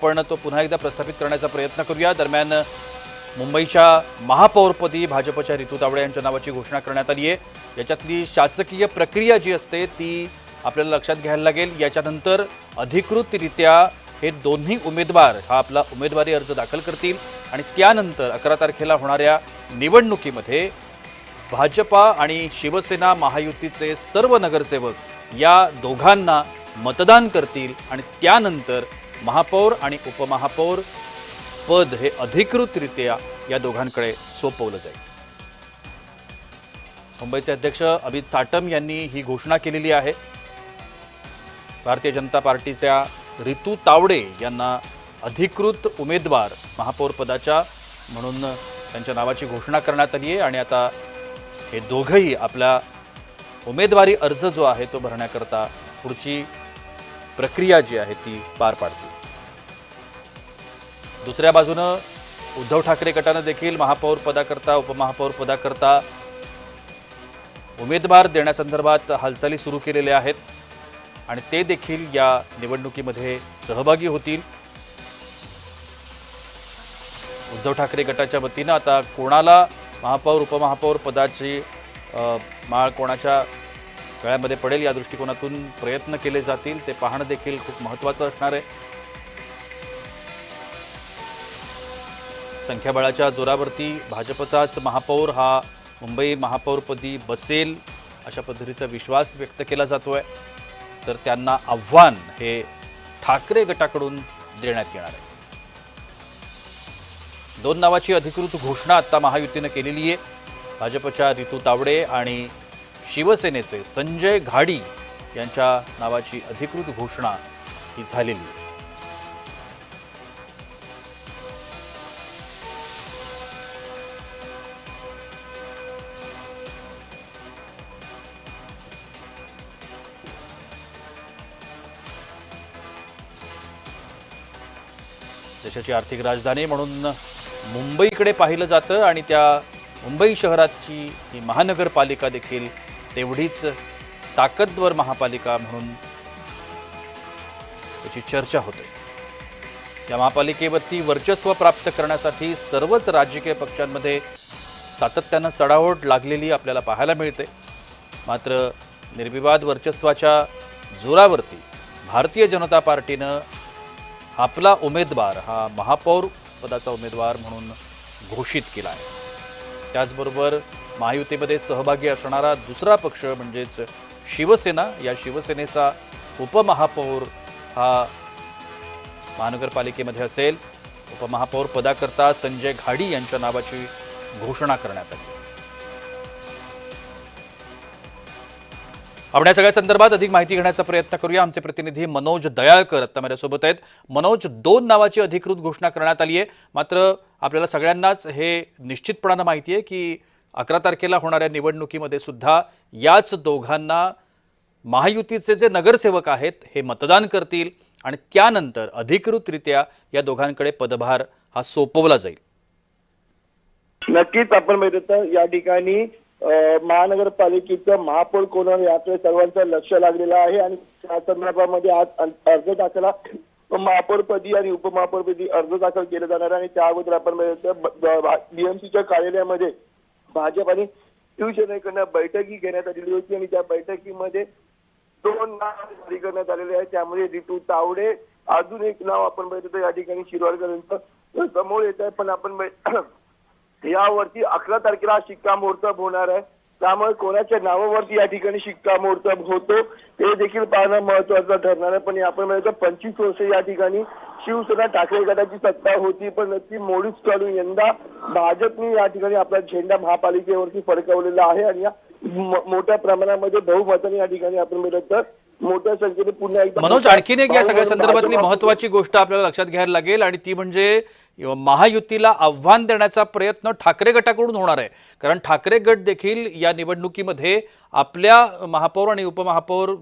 पण तो पुन्हा एकदा प्रस्थापित करण्याचा प्रयत्न करूया। दरम्यान मुंबईच्या महापौरपदी भाजपच्या रितू तावडे यांच्या नावाची घोषणा करण्यात आली आहे। याच्यातली शासकीय प्रक्रिया जी असते ती आपल्याला लक्षात घ्यायला लागेल। याच्यानंतर अधिकृतरित्या हे दोन्ही उमेदवार हा आपला उमेदवारी अर्ज दाखल करतील आणि त्यानंतर 11 तारखेला होणाऱ्या निवडणुकीमध्ये भाजपा आणि शिवसेना महायुतीचे सर्व नगरसेवक या दोघांना मतदान करतील आणि त्यानंतर महापौर आणि उपमहापौर पद हे अधिकृतरित्या या दोघांकडे सोपवलं जाईल। मुंबईचे अध्यक्ष अमित साटम यांनी ही घोषणा केलेली आहे। भारतीय जनता पार्टीच्या रितू तावडे यांना अधिकृत उमेदवार महापौर पदाच्या म्हणून त्यांच्या नावाची घोषणा करण्यात आली आहे आणि आता हे दोघंही आपला उमेदवारी अर्ज जो आहे तो भरण्याकरता पुढची प्रक्रिया जी आहे ती पार पाडतील। दुसऱ्या बाजूने उद्धव ठाकरे गटाने देखील महापौर पदाकरता उपमहापौर पदाकरता उमेदवार देण्यासंदर्भात हालचाली सुरू केलेल्या आहेत आणि ते देखील या निवडणुकीमध्ये सहभागी होतील। उद्धव ठाकरे गटाच्या वतीने आता कोणाला महापौर उपमहापौर पदाची माळ कोणाच्या गळ्यामध्ये पडेल या दृष्टिकोनातून प्रयत्न केले जातील, ते पाहणं देखील खूप महत्त्वाचं असणार आहे। संख्याबळाच्या जोरावरती भाजपचाच महापौर हा मुंबई महापौरपदी बसेल अशा पद्धतीचा विश्वास व्यक्त केला जातोय, तर त्यांना आव्हान हे ठाकरे गटाकडून देण्यात येणार आहे। दोन नावाची अधिकृत घोषणा आता महायुतीने केलेली आहे। भाजपच्या रितू तावडे आणि शिवसेनेचे संजय घाडी यांच्या नावाची अधिकृत घोषणा ही झालेली आहे। देशाची आर्थिक राजधानी म्हणून मुंबईकडे पाहिलं जातं आणि त्या मुंबई शहराची ही महानगरपालिका देखील तेवढीच ताकदवर महापालिका म्हणून त्याची चर्चा होते। या महापालिकेवरती वर्चस्व प्राप्त करण्यासाठी सर्वच राजकीय पक्षांमध्ये सातत्याने चढाओढ लागलेली आपल्याला पाहायला मिळते। मात्र निर्विवाद वर्चस्वाच्या जोरावरती भारतीय जनता पार्टीने आपला उमेदवार हा महापौर पदाचा उमेदवार म्हणून घोषित केला आहे। त्याचबरोबर महायुतीमध्ये सहभागी असणारा दुसरा पक्ष म्हणजेच शिवसेना, या शिवसेनेचा उपमहापौर हा महानगरपालिकेमध्ये असेल। उपमहापौर पदाकरता संजय घाडी यांच्या नावाची घोषणा करण्यात आली। आपण या सगळ्या संदर्भात अधिक माहिती घेण्याचा प्रयत्न करूया। आमचे प्रतिनिधी मनोज दयाळकर आता माझ्यासोबत आहेत। मनोज, दोन नावाची अधिकृत घोषणा करण्यात आली आहे, मात्र आपल्याला सगळ्यांनाच हे निश्चितपणाने माहिती आहे की 11 तारखेला होणाऱ्या निवडणुकीमध्ये सुद्धा याच दोघांना महायुतीचे जे नगरसेवक आहेत हे मतदान करतील आणि त्यानंतर अधिकृतरित्या या दोघांकडे पदभार हा सोपवला जाईल। नक्कीच आपण बघितलं या ठिकाणी महानगरपालिकेचं महापौर कोण याकडे सर्वांचं लक्ष लागलेलं आहे आणि त्या संदर्भामध्ये आज अर्ज दाखल महापौरपदी आणि उपमहापौरपदी अर्ज दाखल केले जाणार आणि त्या अगोदर आपण बघितलं बीएमसीच्या कार्यालयामध्ये भाजप आणि शिवसेनेकडनं बैठकी घेण्यात आलेली होती आणि त्या बैठकीमध्ये दोन नाव जारी करण्यात आलेले आहेत। त्यामध्ये रितू तावडे, अजून एक नाव आपण बघितलं या ठिकाणी शिरवाडकर यांचं समोर येत आहे, पण आपण यावरती 11 तारखेला शिक्कामोर्तब होणार आहे। त्यामुळे कोणाच्या नावावरती या ठिकाणी शिक्कामोर्तब होतो ते देखील पाहणं महत्वाचं ठरणार आहे। पण आपण म्हणतो 25 वर्ष या ठिकाणी शिवसेना ठाकरे गटाची सत्ता होती, पण ती मोडीच काढून यंदा भाजपने या ठिकाणी आपला झेंडा महापालिकेवरती फडकवलेला आहे आणि या मोठ्या प्रमाणामध्ये बहुमताने या ठिकाणी आपण म्हणतो मोठ्या संख्येने पुन्हा एकदा। मनोज, आणखीन एक या सगळ्या संदर्भातली महत्त्वाची गोष्ट आपल्याला लक्षात घ्यायला लागेल आणि ती म्हणजे महायुतीला आव्हान देण्याचा प्रयत्न ठाकरे गटाकडून होणार आहे। कारण ठाकरे गट देखील या निवडणुकीमध्ये आपल्या महापौर आणि उपमहापौर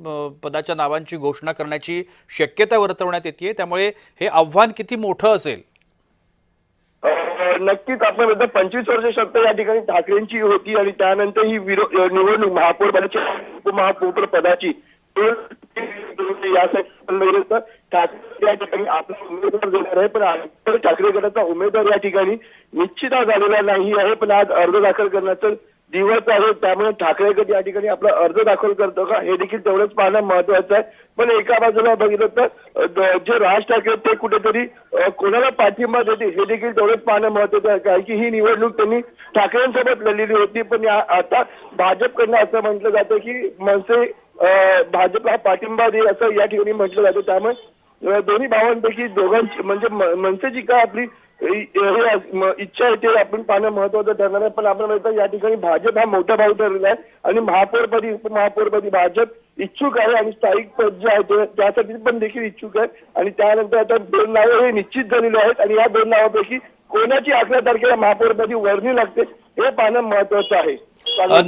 पदाच्या नावांची घोषणा करण्याची शक्यता वर्तवण्यात येते। त्यामुळे हे आव्हान किती मोठं असेल? नक्कीच आपण 25 वर्ष सत्ता या ठिकाणी ठाकरेंची होती आणि त्यानंतर ही निवडणूक महापौर पदाची उपमहापौर पदाची यासाठी ठाकरे या ठिकाणी आपला उमेदवार देणार आहे, पण आदित्य ठाकरे गटाचा उमेदवार या ठिकाणी निश्चित झालेला नाही आहे. पण आज अर्ज दाखल करण्याचं दिवस आहे, त्यामुळे ठाकरे गट या ठिकाणी आपला अर्ज दाखल करतो का हे देखील तेवढंच पाहणं महत्वाचं आहे. पण एका बाजूला बघितलं तर जे राज ठाकरे ते कुठेतरी कोणाला पाठिंबा देते हे देखील तेवढंच पाहणं महत्वाचं आहे, कारण की ही निवडणूक त्यांनी ठाकरेंसोबत लढलेली होती. पण आता भाजपकडनं असं म्हटलं जातं की मनसे भाजपला पाठिंबा देईल असं या ठिकाणी म्हटलं जातं. त्यामुळे दोन्ही भावांपैकी दोघांची म्हणजे मनसेची का आपली इच्छा आहे ते आपण पाहणं महत्वाचं ठरणार आहे. पण आपण म्हणतो या ठिकाणी भाजप हा मोठा भाव ठरलेला आहे आणि महापौरपदी उपमहापौरपदी भाजप इच्छुक आहे आणि स्थायिक पद जे आहे त्यासाठी पण देखील इच्छुक आहे. आणि त्यानंतर आता 2 नावं हे निश्चित झालेली आहेत आणि या 2 नावापैकी कोणाची 11 तारखेला महापौरपदी वर्णी लागते हे पाहणं महत्वाचं आहे.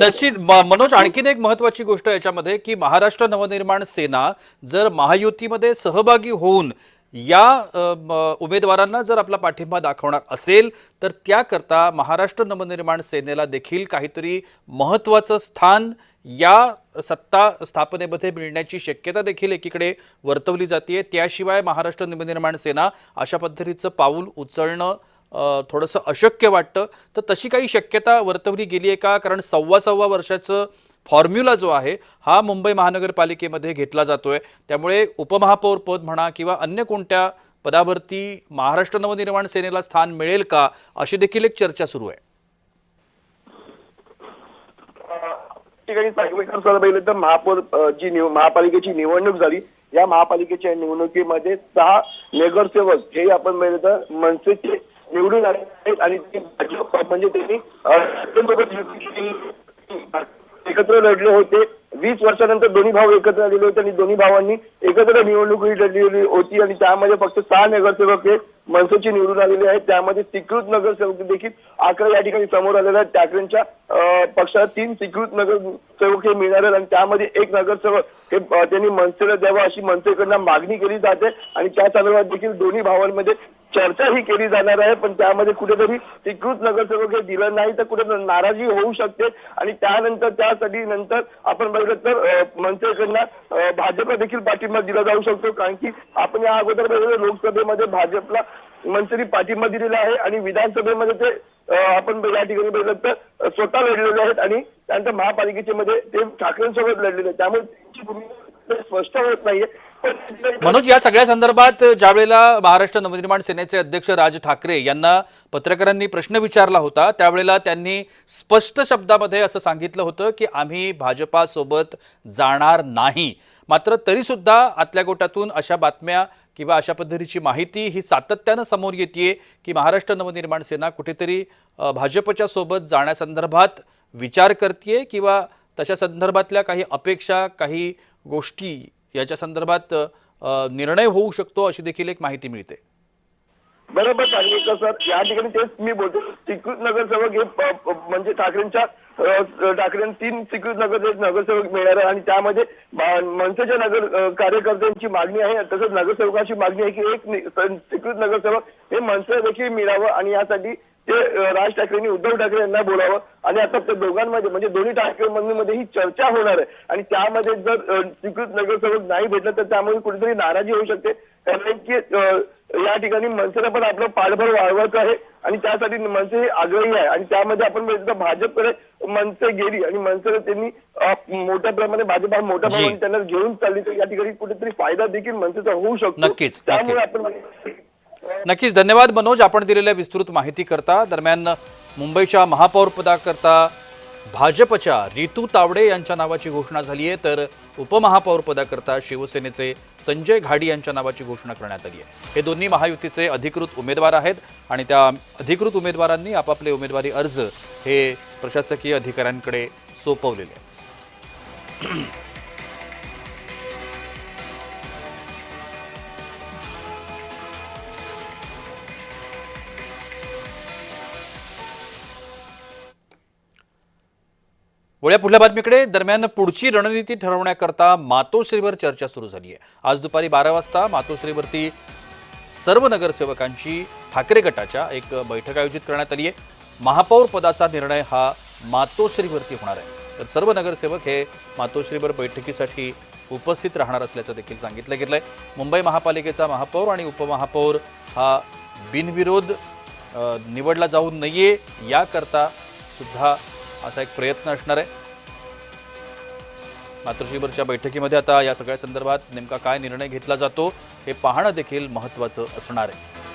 निश्चित मनोज, आणखीन एक महत्वाची गोष्ट याच्यामध्ये की महाराष्ट्र नवनिर्माण सेना जर महायुतीमध्ये सहभागी होऊन या उमेदवारांना जर आपला पाठिंबा दाखवणार असेल तर त्याकरता महाराष्ट्र नवनिर्माण सेनेला देखील काहीतरी महत्त्वाचं स्थान या सत्ता स्थापनेमध्ये मिळण्याची शक्यता देखील एकीकडे वर्तवली जाते. त्याशिवाय महाराष्ट्र नवनिर्माण सेना अशा पद्धतीचं पाऊल उचलणं थोडंसं अशक्य वाटतं. तर तशी काही शक्यता वर्तवली गेली आहे का? कारण 1.25 वर्षाचं फॉर्म्युला जो आहे हा मुंबई महानगरपालिकेमध्ये घेतला जातोय, त्यामुळे उपमहापौर पद म्हणा किंवा अन्य कोणत्या पदावरती महाराष्ट्र नवनिर्माण सेनेला स्थान मिळेल का अशी देखील एक चर्चा सुरू आहे. ठिकाणी पाहिलं तर महापौर महापालिकेची निवडणूक झाली. या महापालिकेच्या निवडणुकीमध्ये 6 नगरसेवक हे आपण पाहिलं तर मनसेचे निवडून आले आहेत आणि भाजप म्हणजे त्यांनी एकत्र लढले होते. 20 वर्षानंतर दोन्ही भाऊ एकत्र आलेले होते आणि दोन्ही भावांनी एकत्र निवडणूक लढलेली होती आणि त्यामध्ये फक्त 6 नगरसेवक हे मनसेचे निवडून आलेले आहेत. त्यामध्ये स्वीकृत नगरसेवक देखील 11 या ठिकाणी समोर आलेले आहेत. ठाकरेंच्या पक्षाला 3 स्वीकृत नगरसेवक हे मिळणार आहेत आणि त्यामध्ये 1 नगरसेवक हे त्यांनी मनसेला द्यावा अशी मनसेकडनं मागणी केली जाते आणि त्या संदर्भात देखील दोन्ही भावांमध्ये चर्चा ही केली जाणार आहे. पण त्यामध्ये कुठेतरी स्वीकृत नगरसेवक हे दिलं नाही तर कुठे नाराजी होऊ शकते आणि त्यानंतर त्यासाठी नंतर आपण बघितलं तर मनसेकडनं भाजपला देखील पाठिंबा दिला जाऊ शकतो, कारण की आपण या अगोदर बघितलं लोकसभेमध्ये भाजपला मनसेने पाठिंबा दिलेला आहे आणि विधानसभेमध्ये ते आपण या ठिकाणी बघितलं तर स्वतः लढलेले आहेत आणि त्यानंतर महापालिकेचे मध्ये ते ठाकरेंसोबत लढलेले आहेत. त्यामुळे त्यांची भूमिका स्पष्ट होत नाहीये. मनोज, या सगळ्या संदर्भात ज्या वेळेला महाराष्ट्र नवनिर्माण सेनेचे अध्यक्ष राज ठाकरे यांना पत्रकारांनी प्रश्न विचारला होता त्यावेळेला त्यांनी स्पष्ट शब्दामध्ये असं सांगितलं होतं की आम्ही भाजपासोबत जाणार नाही. मात्र तरी सुद्धा आतल्या गोटातून अशा बातम्या किंवा अशा पद्धतीची माहिती ही सातत्यानं समोर येते की महाराष्ट्र नवनिर्माण सेना कुठेतरी भाजपच्या सोबत जाण्यासंदर्भात विचार करते किंवा तशा संदर्भातल्या काही अपेक्षा काही गोष्टी याच्या संदर्भात निर्णय होऊ शकतो अशी देखील एक माहिती मिळते. बरोबर सांगितलं सर. या ठिकाणी तेच मी बोलतो. स्वीकृत नगरसेवक हे म्हणजे ठाकरेंच्या 3 स्वीकृत नगरसेवक मिळणार आहे आणि त्यामध्ये मनसेच्या कार्यकर्त्यांची मागणी आहे. तसंच नगरसेवकाची मागणी आहे की 1 स्वीकृत नगरसेवक हे मनसे देखील मिळावं आणि यासाठी ते राज ठाकरेंनी उद्धव ठाकरे यांना बोलावं आणि आता त्या दोघांमध्ये म्हणजे दोन्ही ठाकरेंमध्ये ही चर्चा होणार आहे आणि त्यामध्ये जर स्वीकृत नगरसेवक नाही भेटलं तर त्यामुळे कुठेतरी नाराजी होऊ शकते, कारण की या ठिकाणी मनसेला पण आपलं पाठबळ वाढवायचं आहे आणि त्यासाठी मनसे ही आग्रही आहे आणि त्यामध्ये आपण बघितलं भाजपकडे मनसे गेली आणि मनसेला त्यांनी मोठ्या प्रमाणात भाजप मोठ्या प्रमाणात त्यांना घेऊन चालली तर या ठिकाणी कुठेतरी फायदा देखील मनसेचा होऊ शकतो. नक्कीच त्यामुळे आपण नक्कीच धन्यवाद मनोज, आपण दिलेल्या विस्तृत माहिती करता. दरम्यान मुंबईच्या महापौर पदाकरता भाजपच्या रितू तावडे यांच्या नावाची घोषणा झाली आहे तर उपमहापौर पदाकरता शिवसेनेचे संजय घाडी यांच्या नावाची घोषणा करण्यात आली आहे. हे दोन्ही महायुतीचे अधिकृत उमेदवार आहेत आणि त्या अधिकृत उमेदवारांनी आपापले उमेदवारी अर्ज हे प्रशासकीय अधिकाऱ्यांकडे सोपवलेले आहेत. वळ्या पुढल्या बातमीकडे. दरम्यान पुढची रणनीती ठरवण्याकरता मातोश्रीवर चर्चा सुरू झाली आहे. आज दुपारी 12 वाजता मातोश्रीवरती सर्व नगरसेवकांची ठाकरे गटाच्या एक बैठक आयोजित करण्यात आली आहे. महापौर पदाचा निर्णय हा मातोश्रीवरती होणार आहे तर सर्व नगरसेवक हे मातोश्रीवर बैठकीसाठी उपस्थित राहणार असल्याचं देखील सांगितलं गेलंय। मुंबई महापालिकेचा महापौर आणि उपमहापौर हा बिनविरोध निवडला जाऊ नये याकरता सुद्धा असा एक प्रयत्न असणार आहे। मातोश्रीवरच्या बैठकीमध्ये आता या सगळ्या संदर्भात नेमका काय निर्णय घेतला जातो हे पाहणं देखील महत्त्वाचं असणार आहे।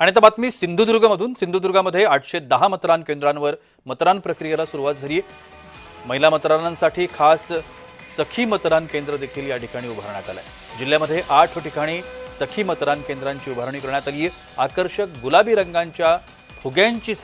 आणि आता बातमी सिंधुदुर्गमधून। सिंधुदुर्गामध्ये 810 मतदान केंद्रांवर मतदान प्रक्रियेला सुरुवात झाली आहे। महिला मतदारांसाठी खास सखी मतदान केंद्र देखील या ठिकाणी उभारण्यात आलं आहे। जिल्ह्यामध्ये 8 ठिकाणी सखी मतदान केंद्रांची उभारणी करण्यात आली आहे। आकर्षक गुलाबी रंगांच्या फुग्यांची